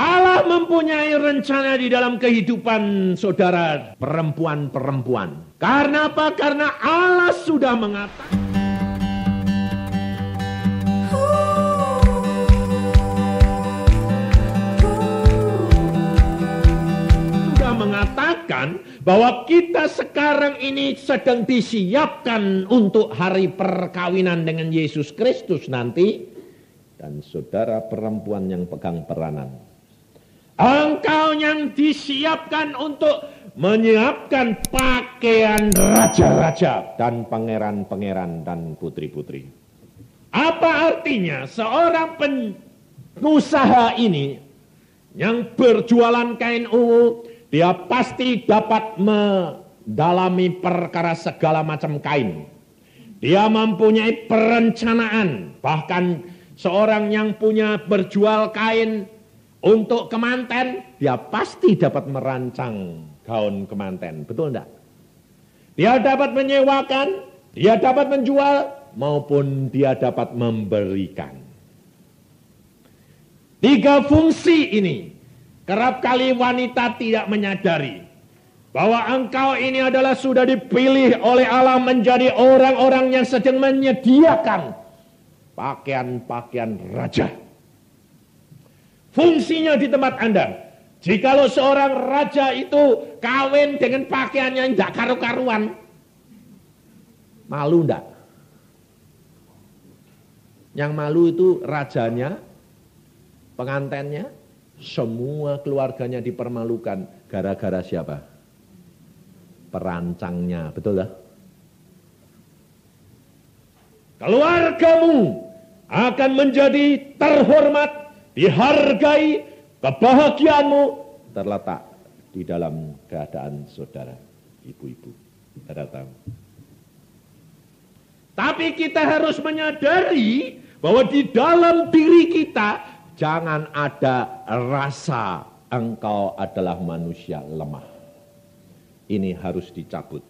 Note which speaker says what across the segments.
Speaker 1: Allah mempunyai rencana di dalam kehidupan saudara perempuan-perempuan. Karena apa? Karena Allah sudah mengatakan. Mengatakan bahwa kita sekarang ini sedang disiapkan untuk hari perkawinan dengan Yesus Kristus nanti. Dan saudara perempuan yang pegang peranan, engkau yang disiapkan untuk menyiapkan pakaian raja-raja dan pangeran-pangeran dan putri-putri. Apa artinya seorang pengusaha ini yang berjualan kain ungu, dia pasti dapat mendalami perkara segala macam kain. Dia mempunyai perencanaan. Bahkan seorang yang punya berjual kain untuk kemanten, dia pasti dapat merancang gaun kemanten. Betul enggak? Dia dapat menyewakan, dia dapat menjual, maupun dia dapat memberikan. 3 fungsi ini kerap kali wanita tidak menyadari bahwa engkau ini adalah sudah dipilih oleh Allah menjadi orang-orang yang sedang menyediakan pakaian-pakaian raja. Fungsinya di tempat Anda. Jikalau seorang raja itu kawin dengan pakaiannya yang tidak karu-karuan, malu enggak? Yang malu itu rajanya, pengantennya, semua keluarganya dipermalukan. Gara-gara siapa? Perancangnya, betul lah? Keluargamu akan menjadi terhormat, dihargai, kebahagiaanmu terletak di dalam keadaan saudara, ibu-ibu. Saudara tahu. Tapi kita harus menyadari bahwa di dalam diri kita jangan ada rasa engkau adalah manusia lemah. Ini harus dicabut.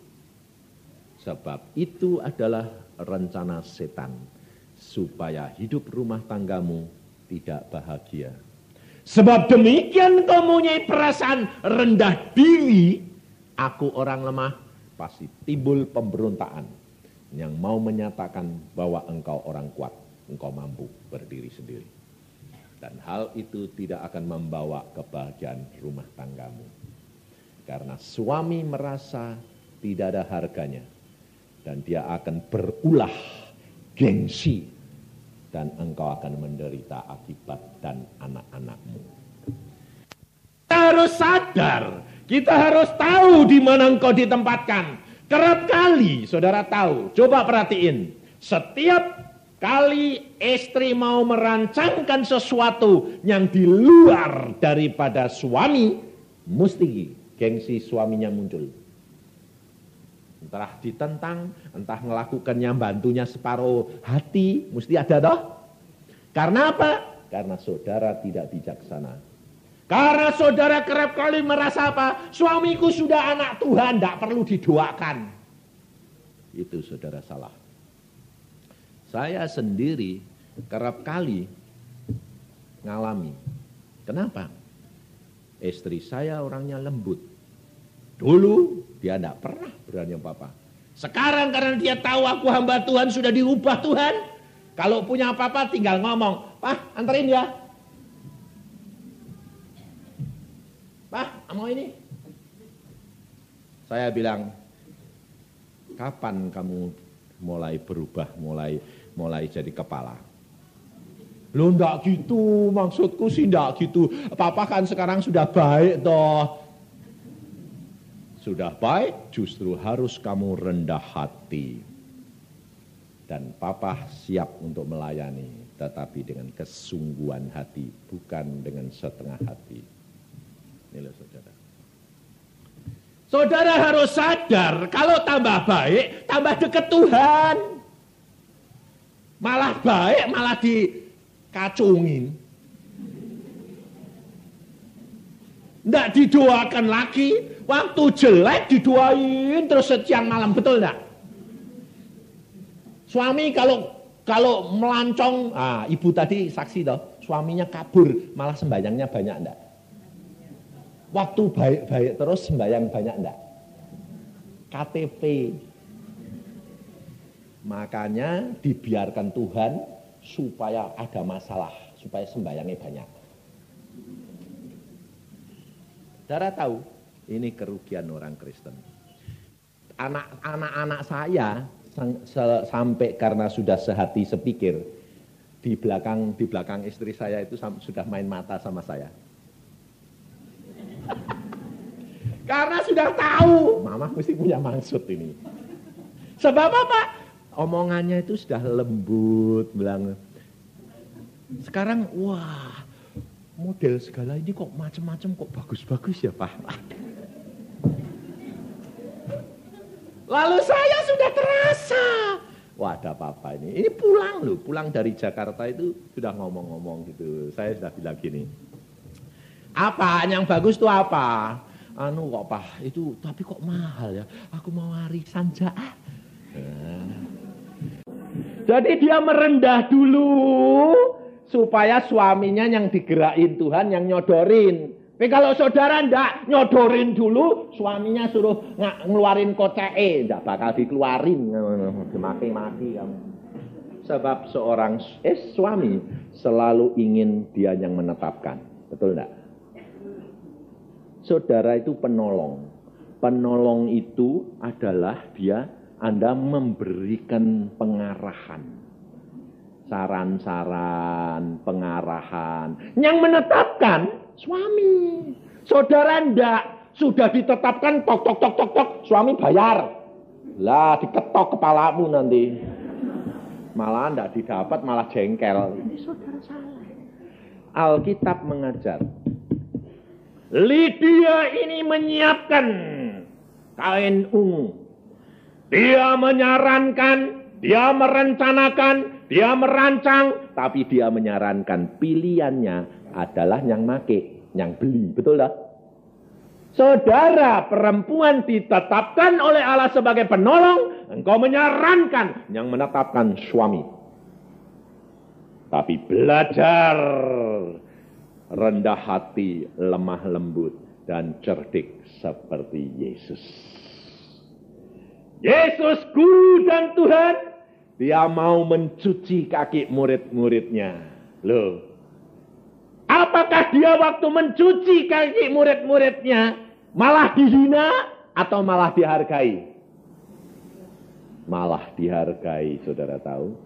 Speaker 1: Sebab itu adalah rencana setan. Supaya hidup rumah tanggamu tidak bahagia. Sebab demikian kau mempunyai perasaan rendah diri. Aku orang lemah. Pasti timbul pemberontakan. Yang mau menyatakan bahwa engkau orang kuat. Engkau mampu berdiri sendiri. Dan hal itu tidak akan membawa kebahagiaan rumah tanggamu. Karena suami merasa tidak ada harganya. Dan dia akan berulah gengsi. Dan engkau akan menderita akibat dan anak-anakmu. Kita harus sadar. Kita harus tahu di mana engkau ditempatkan. Kerap kali saudara tahu. Coba perhatiin. Setiap kali istri mau merancangkan sesuatu yang di luar daripada suami, mesti gengsi suaminya muncul. Entah ditentang, entah melakukannya bantunya separuh hati, mesti ada toh. Karena apa? Karena saudara tidak bijaksana. Karena saudara kerap kali merasa apa? Suamiku sudah anak Tuhan, tidak perlu didoakan. Itu saudara salah. Saya sendiri kerap kali ngalami. Kenapa? Istri saya orangnya lembut. Dulu dia tidak pernah berani apa-apa. Sekarang karena dia tahu aku hamba Tuhan sudah diubah Tuhan. Kalau punya apa-apa tinggal ngomong. Pak, anterin ya. Pak, mau ini. Saya bilang, kapan kamu mulai berubah, mulai jadi kepala? Loh enggak gitu, maksudku sih enggak gitu. Papa kan sekarang sudah baik toh. Sudah baik, justru harus kamu rendah hati. Dan papa siap untuk melayani, tetapi dengan kesungguhan hati, bukan dengan setengah hati. Inilah saudara. Saudara harus sadar, kalau tambah baik, tambah dekat Tuhan. Malah baik, malah dikacungin. Tidak didoakan lagi. Waktu jelek didoain terus siang malam, betul enggak? Suami kalau melancong, ibu tadi saksi toh, suaminya kabur, malah sembayangnya banyak enggak? Waktu baik-baik terus sembayang banyak enggak? KTP. Makanya dibiarkan Tuhan supaya ada masalah, supaya sembayangnya banyak. Saudara tahu, ini kerugian orang Kristen. Anak-anak saya sampai karena sudah sehati sepikir, di belakang istri saya itu sudah main mata sama saya. Karena sudah tahu, mama mesti punya maksud ini. Sebab apa? Omongannya itu sudah lembut, bilang. Sekarang, wah, model segala ini kok macam-macam, kok bagus-bagus ya Pak. Lalu saya sudah terasa, wah ada apa-apa ini. Ini pulang dari Jakarta itu sudah ngomong-ngomong gitu. Saya sudah bilang gini, apa yang bagus itu apa? Anu kok Pak, itu tapi kok mahal ya. Aku mau warisan aja. Jadi dia merendah dulu supaya suaminya yang digerakin Tuhan yang nyodorin. Tapi kalau saudara ndak nyodorin dulu, suaminya suruh ngeluarin koceke, ndak bakal dikeluarin, maki-maki kamu. Sebab seorang suami selalu ingin dia yang menetapkan, betul ndak? Saudara itu penolong. Penolong itu adalah Anda memberikan pengarahan. Saran-saran, pengarahan. Yang menetapkan suami. Saudara ndak, sudah ditetapkan tok, suami bayar. Lah diketok kepalamu nanti. Malah ndak didapat, malah jengkel. Ini saudara salah. Alkitab mengajar. Lydia ini menyiapkan kain ungu. Dia menyarankan, dia merencanakan, dia merancang, tapi dia menyarankan pilihannya adalah yang make, yang beli. Betul tak? Saudara, perempuan ditetapkan oleh Allah sebagai penolong, engkau menyarankan, yang menetapkan suami. Tapi belajar rendah hati, lemah lembut, dan cerdik seperti Yesus. Yesus guru dan Tuhan, dia mau mencuci kaki murid-muridnya. Loh, apakah dia waktu mencuci kaki murid-muridnya malah dihina atau malah dihargai? Malah dihargai, saudara tahu.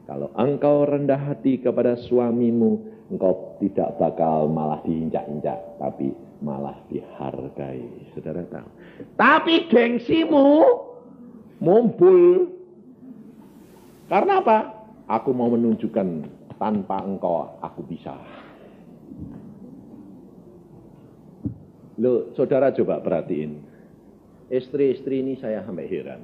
Speaker 1: Kalau engkau rendah hati kepada suamimu, engkau tidak bakal malah diinjak-injak, tapi malah dihargai, saudara tahu. Tapi gengsimu mumpul. Karena apa? Aku mau menunjukkan tanpa engkau aku bisa. Loh, saudara coba perhatiin. Istri-istri ini saya sampai heran.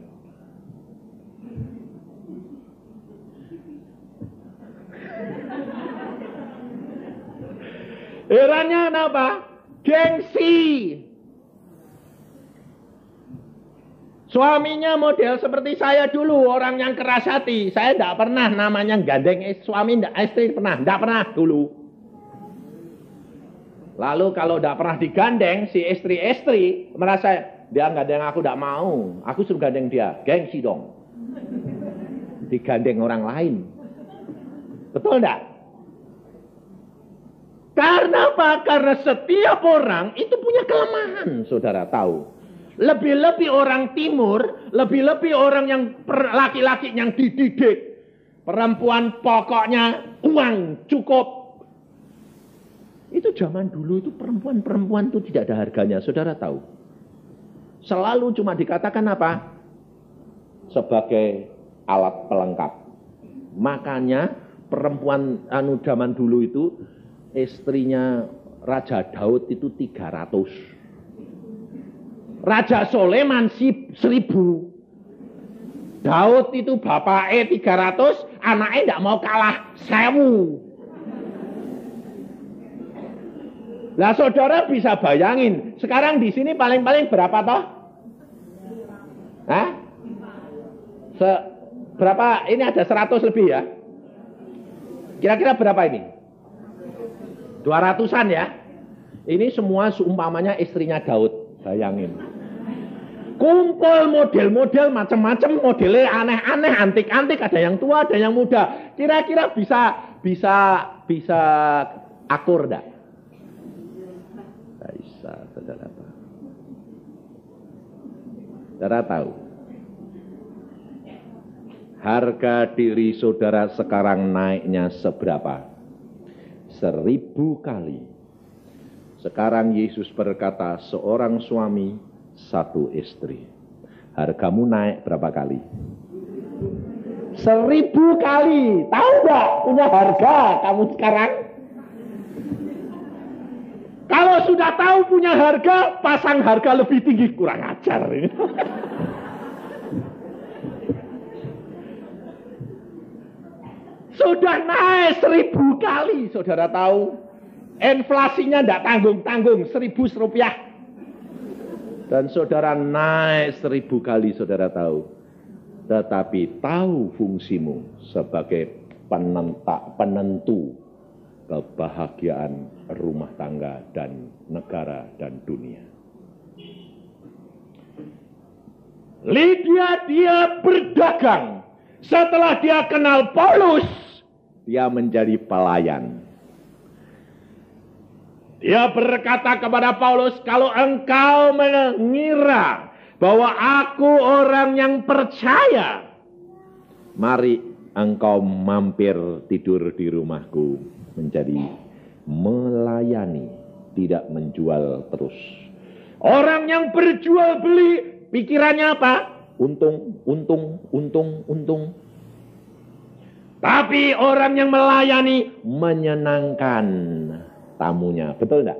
Speaker 1: Herannya kenapa? Gengsi. Suaminya model seperti saya dulu, orang yang keras hati. Saya tidak pernah namanya gandeng suami, istri pernah, tidak pernah dulu. Lalu kalau tidak pernah digandeng, si istri-istri merasa dia gandeng aku tidak mau. Aku suruh gandeng dia, gengsi dong. Digandeng orang lain. Betul tidak? Karena apa? Karena setiap orang itu punya kelemahan, saudara tahu. Lebih-lebih orang timur, lebih-lebih orang yang laki-laki yang dididik. Perempuan pokoknya uang cukup. Itu zaman dulu itu perempuan itu tidak ada harganya, saudara tahu. Selalu cuma dikatakan apa? Sebagai alat pelengkap. Makanya perempuan zaman dulu itu istrinya Raja Daud itu 300. Raja Soleman 1000. Daud itu bapaknya 300, anaknya tidak mau kalah 1000. Lah saudara bisa bayangin, sekarang di sini paling-paling berapa toh? Hah? Berapa? Ini ada 100 lebih ya? Kira-kira berapa ini? 200-an ya. Ini semua seumpamanya istrinya Daud. Bayangin. Kumpul model-model macam-macam, modelnya aneh-aneh, antik-antik, ada yang tua, ada yang muda. Kira-kira bisa akur enggak? Bisa, saudara tahu. Saudara tahu. Harga diri saudara sekarang naiknya seberapa? 1000 kali. Sekarang Yesus berkata, seorang suami, 1 istri. Hargamu naik berapa kali? 1000 kali. Tahu nggak punya harga kamu sekarang? Kalau sudah tahu punya harga, pasang harga lebih tinggi. Kurang ajar ini. Sudah naik 1000 kali, saudara tahu. Inflasinya tidak tanggung-tanggung, 1000 rupiah. Dan saudara naik 1000 kali, saudara tahu. Tetapi tahu fungsimu sebagai penentu kebahagiaan rumah tangga dan negara dan dunia. Lydia dia berdagang. Setelah dia kenal Paulus, dia menjadi pelayan. Dia berkata kepada Paulus, kalau engkau mengira bahwa aku orang yang percaya, mari engkau mampir tidur di rumahku, menjadi melayani, tidak menjual terus. Orang yang berjual beli, pikirannya apa? Untung. Tapi orang yang melayani, menyenangkan tamunya. Betul enggak?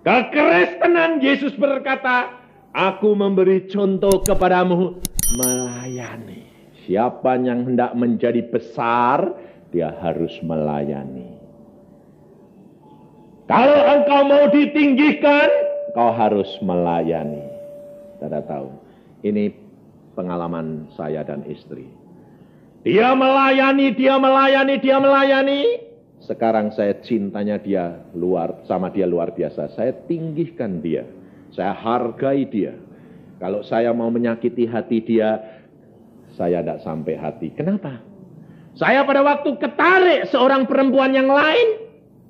Speaker 1: Kekristenan, Yesus berkata, aku memberi contoh kepadamu melayani. Siapa yang hendak menjadi besar, dia harus melayani. Kalau engkau mau ditinggikan, kau harus melayani. Saudara tahu, ini pengalaman saya dan istri. Dia melayani. Sekarang saya cintanya sama dia luar biasa. Saya tinggikan dia. Saya hargai dia. Kalau saya mau menyakiti hati dia, saya tidak sampai hati. Kenapa? Saya pada waktu ketarik seorang perempuan yang lain,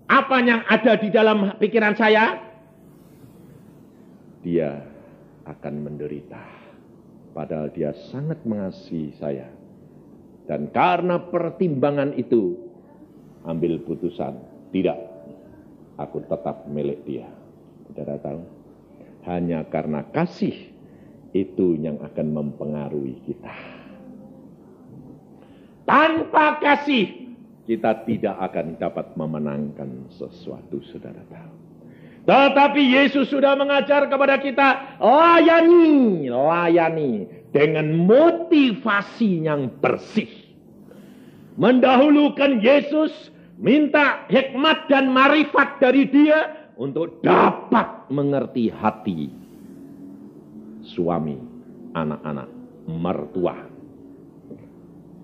Speaker 1: apa yang ada di dalam pikiran saya? Dia akan menderita. Padahal dia sangat mengasihi saya. Dan karena pertimbangan itu, ambil putusan, tidak, aku tetap milik dia. Saudara tahu, hanya karena kasih itu yang akan mempengaruhi kita. Tanpa kasih, kita tidak akan dapat memenangkan sesuatu, saudara tahu. Tetapi Yesus sudah mengajar kepada kita, layani dengan motivasi yang bersih. Mendahulukan Yesus, minta hikmat dan marifat dari dia untuk dapat mengerti hati suami, anak-anak, mertua.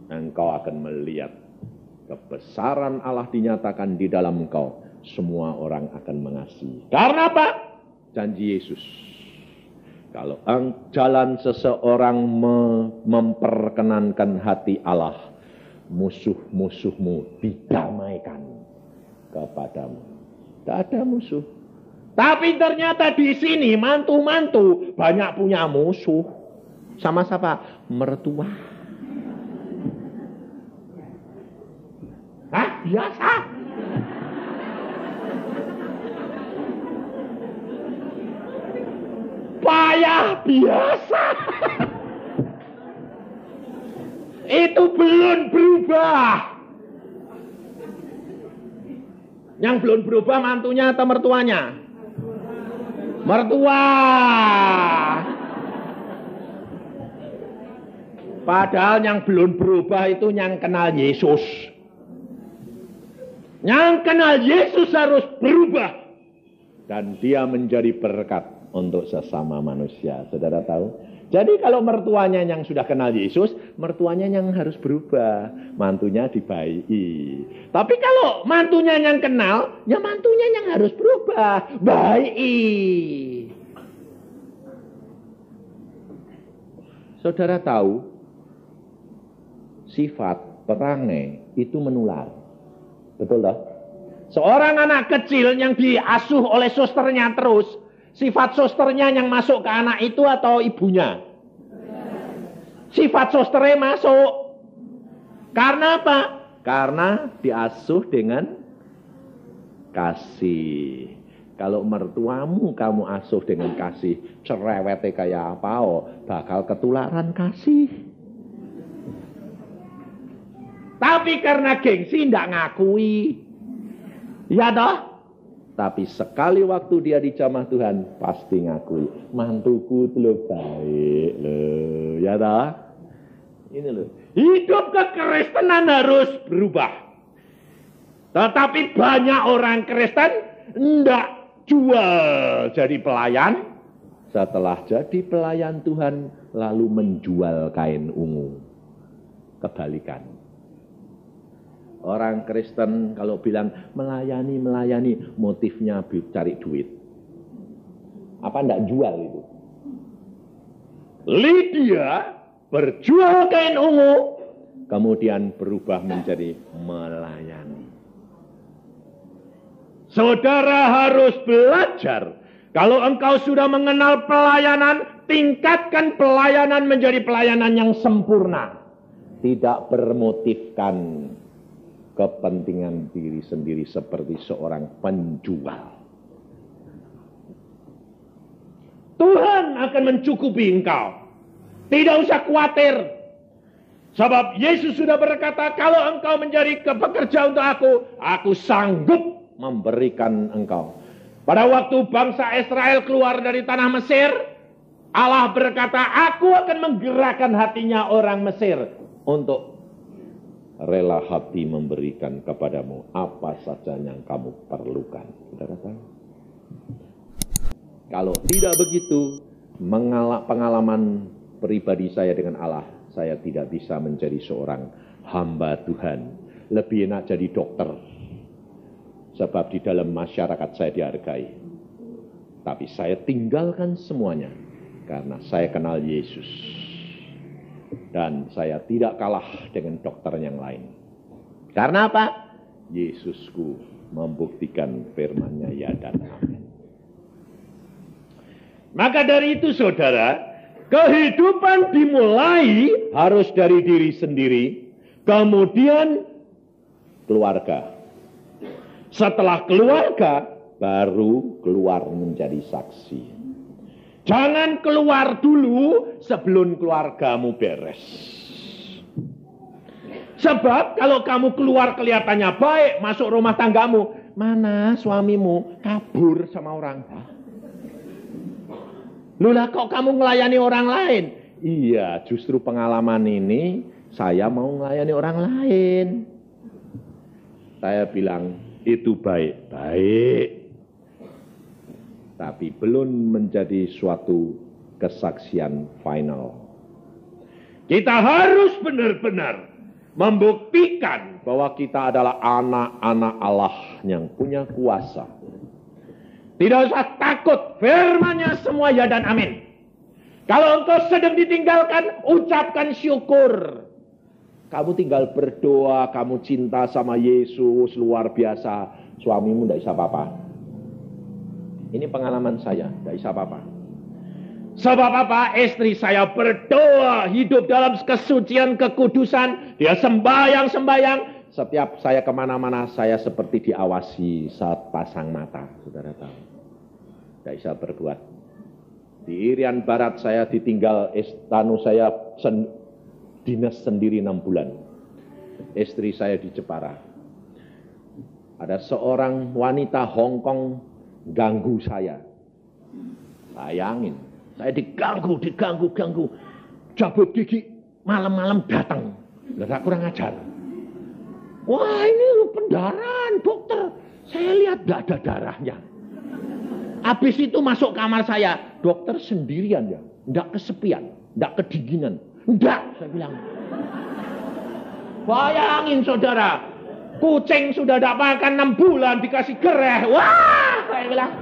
Speaker 1: Engkau akan melihat kebesaran Allah dinyatakan di dalam engkau. Semua orang akan mengasihi. Karena apa? Janji Yesus. Kalau jalan seseorang memperkenankan hati Allah, musuh-musuhmu didamaikan kepadamu. Tidak ada musuh. Tapi ternyata di sini mantu-mantu banyak punya musuh. Sama siapa? Mertua. Biasa. Payah biasa. Itu belum berubah. Yang belum berubah mantunya atau mertuanya? Mertua. Padahal yang belum berubah itu yang kenal Yesus. Yang kenal Yesus harus berubah. Dan dia menjadi berkat untuk sesama manusia. Saudara tahu, Jadi kalau mertuanya yang sudah kenal Yesus, mertuanya yang harus berubah. Mantunya dibaiki. Tapi kalau mantunya yang kenal, ya mantunya yang harus berubah. Baiki. Saudara tahu, sifat perangai itu menular. Betul tak? Seorang anak kecil yang diasuh oleh susternya terus, sifat susternya yang masuk ke anak itu atau ibunya? Sifat susternya masuk. Karena apa? Karena diasuh dengan kasih. Kalau mertuamu kamu asuh dengan kasih, cerewete kayak apa, bakal ketularan kasih. Tapi karena gengsi tidak ngakui. Ya toh? Tapi sekali waktu dia dijamah Tuhan, pasti ngakui. Mantuku itu loh baik loh. Ya toh? Ini loh. Hidup kekristenan harus berubah. Tetapi banyak orang Kristen tidak jual jadi pelayan. Setelah jadi pelayan Tuhan, lalu menjual kain ungu. Kebalikan. Orang Kristen kalau bilang melayani, motifnya cari duit. Apa enggak jual itu? Lydia berjual kain ungu, kemudian berubah menjadi melayani. Saudara harus belajar. Kalau engkau sudah mengenal pelayanan, tingkatkan pelayanan menjadi pelayanan yang sempurna. Tidak bermotifkan kepentingan diri sendiri seperti seorang penjual. Tuhan akan mencukupi engkau. Tidak usah khawatir. Sebab Yesus sudah berkata, kalau engkau menjadi pekerja untuk aku sanggup memberikan engkau. Pada waktu bangsa Israel keluar dari tanah Mesir, Allah berkata, aku akan menggerakkan hatinya orang Mesir untuk rela hati memberikan kepadamu apa saja yang kamu perlukan. Saudara tahu? Kalau tidak begitu, pengalaman pribadi saya dengan Allah, saya tidak bisa menjadi seorang hamba Tuhan. Lebih enak jadi dokter. Sebab di dalam masyarakat saya dihargai. Tapi saya tinggalkan semuanya karena saya kenal Yesus. Dan saya tidak kalah dengan dokter yang lain. Karena apa? Yesusku membuktikan firman-Nya ya dan amin. Maka dari itu saudara, kehidupan dimulai harus dari diri sendiri, kemudian keluarga. Setelah keluarga, baru keluar menjadi saksi. Jangan keluar dulu sebelum keluargamu beres. Sebab kalau kamu keluar kelihatannya baik, masuk rumah tanggamu, mana suamimu kabur sama orang. Lulah kok kamu melayani orang lain? Iya, justru pengalaman ini saya mau melayani orang lain. Saya bilang, itu baik. Baik. Tapi belum menjadi suatu kesaksian final. Kita harus benar-benar membuktikan bahwa kita adalah anak-anak Allah yang punya kuasa. Tidak usah takut, firman-Nya semua ya dan amin. Kalau engkau sedang ditinggalkan, ucapkan syukur. Kamu tinggal berdoa, kamu cinta sama Yesus, luar biasa. Suamimu tidak bisa apa-apa. Ini pengalaman saya, tidak bisa apa-apa. Sebab apa? Istri saya berdoa, hidup dalam kesucian, kekudusan. Dia sembahyang. Setiap saya kemana-mana, saya seperti diawasi saat pasang mata. Saudara tahu. Tidak bisa berbuat. Di Irian Barat saya ditinggal, saya dinas sendiri 6 bulan. Istri saya di Jepara. Ada seorang wanita Hong Kong ganggu saya. Bayangin, saya diganggu. Cabut gigi, malam-malam datang. Lah kurang ajar. Wah, ini pendarahan, dokter. Saya lihat tidak ada darahnya. Habis itu masuk kamar saya, dokter sendirian ya. Tidak kesepian, tidak kedinginan. Tidak, saya bilang. Bayangin saudara, kucing sudah tidak makan 6 bulan dikasih gereh. Wah, saya bilang.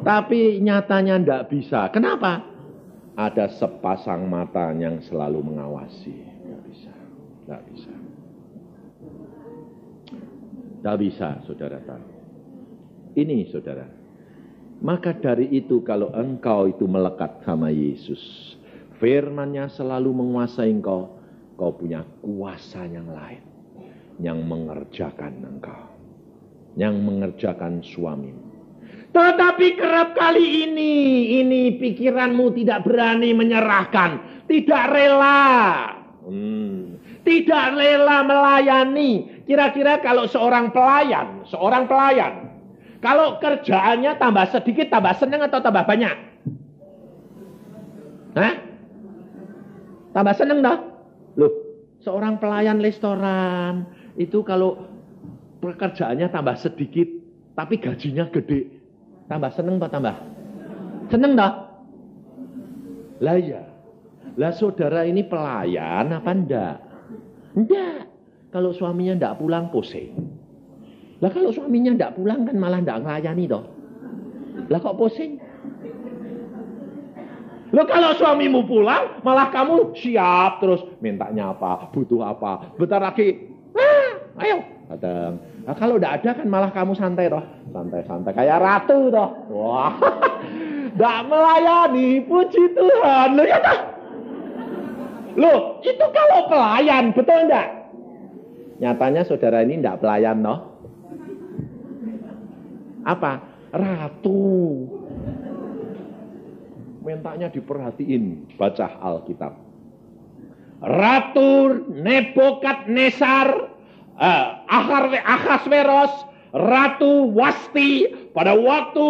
Speaker 1: Tapi nyatanya tidak bisa. Kenapa? Ada sepasang mata yang selalu mengawasi. Tidak bisa. Tidak bisa. Tidak bisa, saudara tahu. Ini, saudara. Maka dari itu kalau engkau itu melekat sama Yesus, firman-Nya selalu menguasai engkau, kau punya kuasa yang lain. Yang mengerjakan engkau. Yang mengerjakan suamimu. Tetapi kerap kali ini pikiranmu tidak berani menyerahkan, tidak rela. Tidak rela melayani. Kira-kira kalau seorang pelayan, kalau kerjaannya tambah sedikit, tambah senang atau tambah banyak? Hah? Tambah senang dah? Loh, seorang pelayan restoran, itu kalau pekerjaannya tambah sedikit, tapi gajinya gede. Tambah seneng apa tambah? Seneng dah? Lah ya. Lah saudara ini pelayan apa enggak? Enggak. Kalau suaminya enggak pulang pusing. Lah kalau suaminya enggak pulang kan malah enggak ngelayani toh. Lah kok pusing? Lah kalau suamimu pulang malah kamu siap terus mintanya apa, butuh apa. Bentar lagi, ayo datang. Nah, kalau tidak ada kan malah kamu santai toh. Santai-santai kayak ratu toh. Wah. Tidak melayani, puji Tuhan. Loh ya toh. Loh, itu kalau pelayan, betul enggak? Nyatanya saudara ini tidak pelayan toh. Apa? Ratu. Mintanya diperhatiin, baca Alkitab. Ratu Nebukadnezar, Ahasveros, Ratu Wasti, pada waktu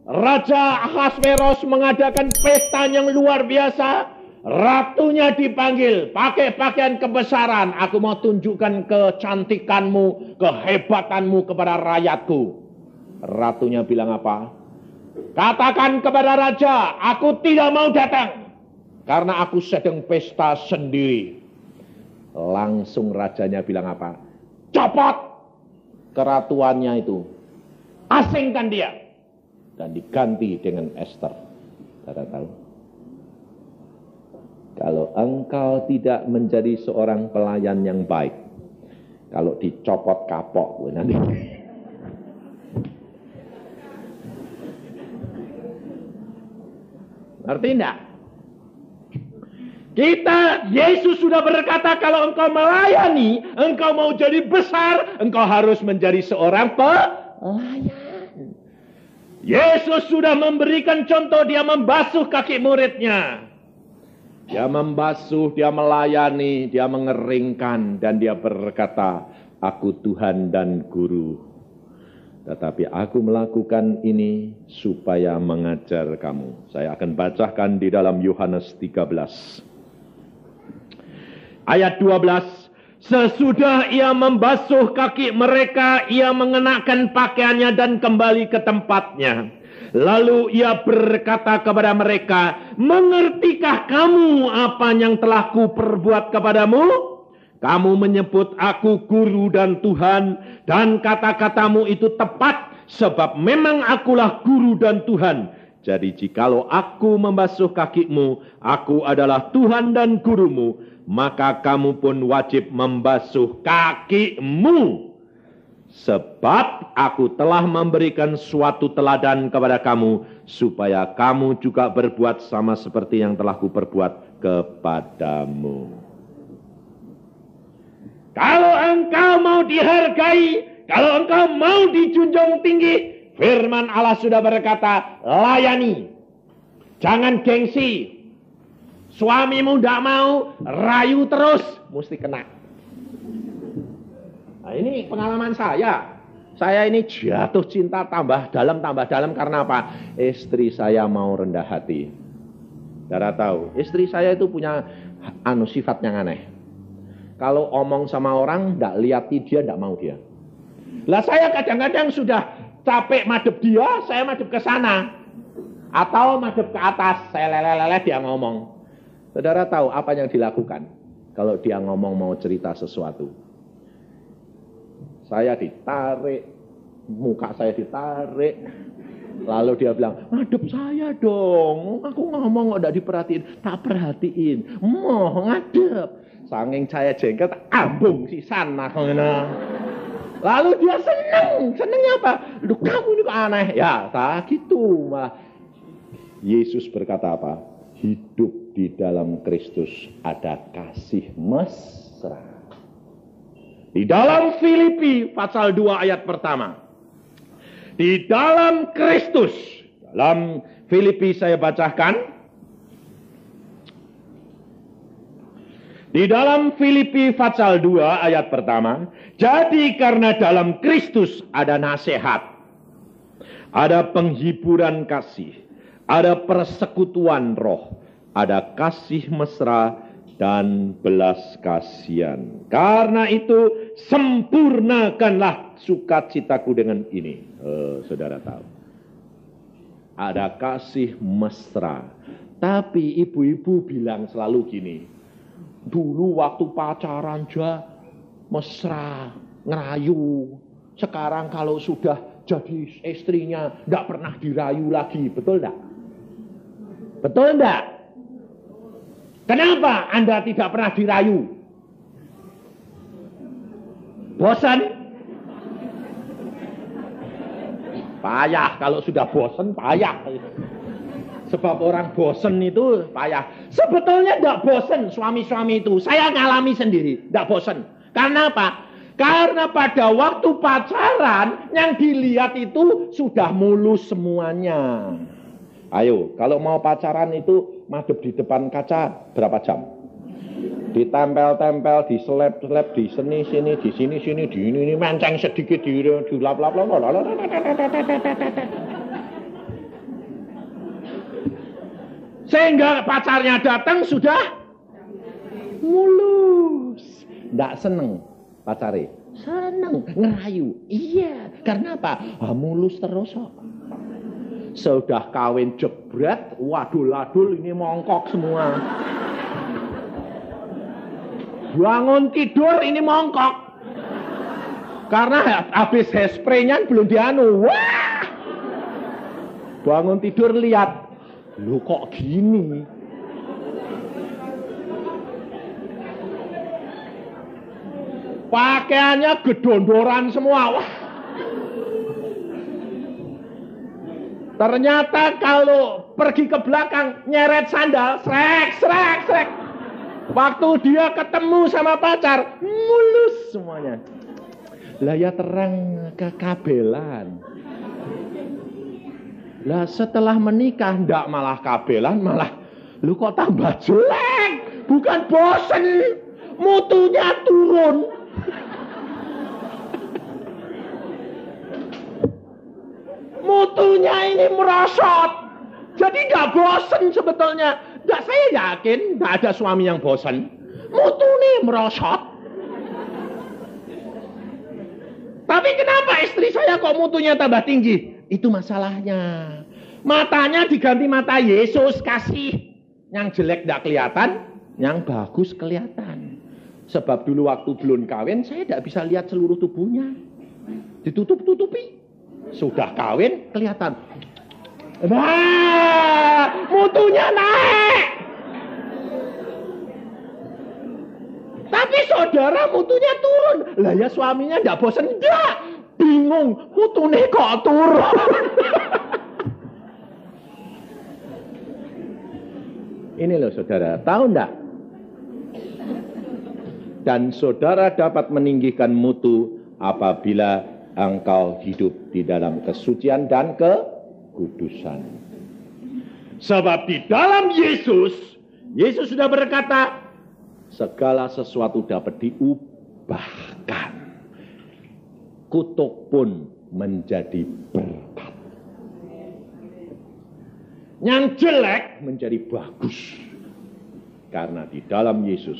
Speaker 1: Raja Ahasveros mengadakan pesta yang luar biasa, ratunya dipanggil, pakai pakaian kebesaran, aku mau tunjukkan kecantikanmu, kehebatanmu kepada rakyatku. Ratunya bilang apa? Katakan kepada raja, aku tidak mau datang, karena aku sedang pesta sendiri. Langsung rajanya bilang apa? Copot keratuannya itu. Asingkan dia. Dan diganti dengan Esther. Saudara tahu? Kalau engkau tidak menjadi seorang pelayan yang baik, kalau dicopot kapok nanti. Ngerti enggak? Yesus sudah berkata kalau engkau melayani, engkau mau jadi besar, engkau harus menjadi seorang pelayan. Yesus sudah memberikan contoh, dia membasuh kaki muridnya. Dia membasuh, dia melayani, dia mengeringkan, dan dia berkata, aku Tuhan dan Guru. Tetapi aku melakukan ini supaya mengajar kamu. Saya akan bacakan di dalam Yohanes 13. Ayat 12, sesudah ia membasuh kaki mereka, ia mengenakan pakaiannya dan kembali ke tempatnya. Lalu ia berkata kepada mereka, mengertikah kamu apa yang telah kuperbuat kepadamu? Kamu menyebut aku guru dan Tuhan, dan kata-katamu itu tepat, sebab memang akulah guru dan Tuhan. Jadi jikalau aku membasuh kakimu, aku adalah Tuhan dan gurumu, maka kamu pun wajib membasuh kakimu. Sebab aku telah memberikan suatu teladan kepada kamu, supaya kamu juga berbuat sama seperti yang telah kuperbuat kepadamu. Kalau engkau mau dihargai, kalau engkau mau dijunjung tinggi, firman Allah sudah berkata, layani. Jangan gengsi. Suamimu tidak mau, rayu terus, mesti kena. Nah, ini pengalaman saya. Saya ini jatuh cinta tambah dalam karena apa? Istri saya mau rendah hati. Saudara tahu, istri saya itu punya sifat yang aneh. Kalau omong sama orang, tidak lihat dia, tidak mau dia. Lah saya kadang-kadang sudah capek madep dia, saya madep ke sana. Atau madep ke atas, saya lele-lele dia ngomong. Saudara tahu apa yang dilakukan kalau dia ngomong mau cerita sesuatu? Saya ditarik, muka saya ditarik. Lalu dia bilang, madep saya dong. Aku ngomong kok tidak diperhatiin. Tak perhatiin. Mau ngadep. Saking saya jengkel, ambung sisan. Lalu dia seneng. Senengnya apa? Lu kamu ini kok aneh. Ya, tak gitu. Malah Yesus berkata apa? Hidup di dalam Kristus ada kasih mesra. Di dalam Filipi pasal 2 ayat pertama. Di dalam Kristus. Dalam Filipi saya bacakan. Di dalam Filipi pasal 2 ayat pertama. Jadi karena dalam Kristus ada nasihat. Ada penghiburan kasih. Ada persekutuan roh. Ada kasih mesra dan belas kasihan. Karena itu sempurnakanlah sukacitaku dengan ini. Saudara tahu. Ada kasih mesra. Tapi ibu-ibu bilang selalu gini. Dulu waktu pacaran aja mesra, ngerayu. Sekarang kalau sudah jadi istrinya enggak pernah dirayu lagi. Betul enggak? Betul enggak? Kenapa Anda tidak pernah dirayu? Bosan? Payah, kalau sudah bosan payah. Sebab orang bosan itu payah. Sebetulnya tidak bosan suami-suami itu. Saya ngalami sendiri, tidak bosan. Karena apa? Karena pada waktu pacaran yang dilihat itu sudah mulus semuanya. Ayo, kalau mau pacaran itu madep di depan kaca berapa jam? Ditempel-tempel, diselep-selep, di sini-sini, di sini-sini, di ini menceng sedikit, dilap-lap. Sehingga pacarnya datang sudah mulus. Nggak seneng pacare. Seneng, ngerayu. Iya, karena apa? Mulus terus kok. Sudah kawin jebret, wadul-wadul ini mongkok semua. Bangun tidur ini mongkok. Karena habis hairspray-nya belum dianu. Wah! Bangun tidur lihat. Loh kok gini? Pakaiannya gedondoran semua. Wah. Ternyata kalau pergi ke belakang nyeret sandal, srek. Waktu dia ketemu sama pacar, mulus semuanya. Lah ya terang kekabelan. Lah setelah menikah ndak malah kabelan, malah lu kok tambah jelek. Bukan bosen, mutunya turun. Mutunya ini merosot. Jadi nggak bosen sebetulnya. Nggak, saya yakin nggak ada suami yang bosen. Mutu nih merosot. Tapi kenapa istri saya kok mutunya tambah tinggi? Itu masalahnya. Matanya diganti mata Yesus kasih. Yang jelek nggak kelihatan, yang bagus kelihatan. Sebab dulu waktu belum kawin saya nggak bisa lihat seluruh tubuhnya. Ditutup-tutupi. Sudah kawin kelihatan. Nah, mutunya naik. Tapi saudara mutunya turun. Lah ya suaminya enggak bosan, enggak. Bingung, mutunya kok turun. Ini loh saudara, tahu enggak? Dan saudara dapat meninggikan mutu apabila engkau hidup di dalam kesucian dan kekudusan. Sebab di dalam Yesus sudah berkata, segala sesuatu dapat diubahkan. Kutuk pun menjadi berkat. Yang jelek menjadi bagus. Karena di dalam Yesus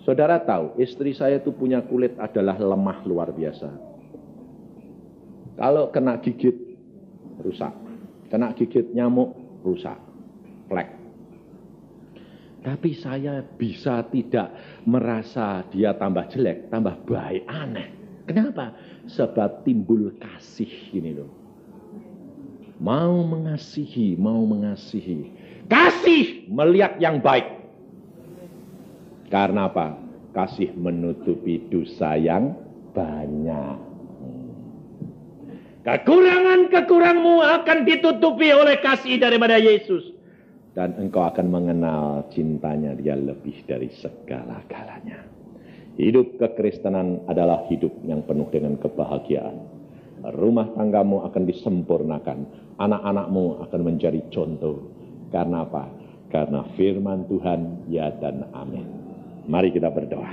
Speaker 1: Saudara tahu, istri saya itu punya kulit adalah lemah luar biasa. Kalau kena gigit, rusak. Kena gigit nyamuk, rusak. Plek. Tapi saya bisa tidak merasa dia tambah jelek, tambah baik, aneh. Kenapa? Sebab timbul kasih ini loh. Mau mengasihi. Kasih melihat yang baik. Karena apa? Kasih menutupi dosa yang banyak. Kekurangan-kekuranganmu akan ditutupi oleh kasih daripada Yesus. Dan engkau akan mengenal cintanya dia lebih dari segala-galanya. Hidup kekristenan adalah hidup yang penuh dengan kebahagiaan. Rumah tanggamu akan disempurnakan. Anak-anakmu akan menjadi contoh. Karena apa? Karena firman Tuhan ya dan amin. Mari kita berdoa.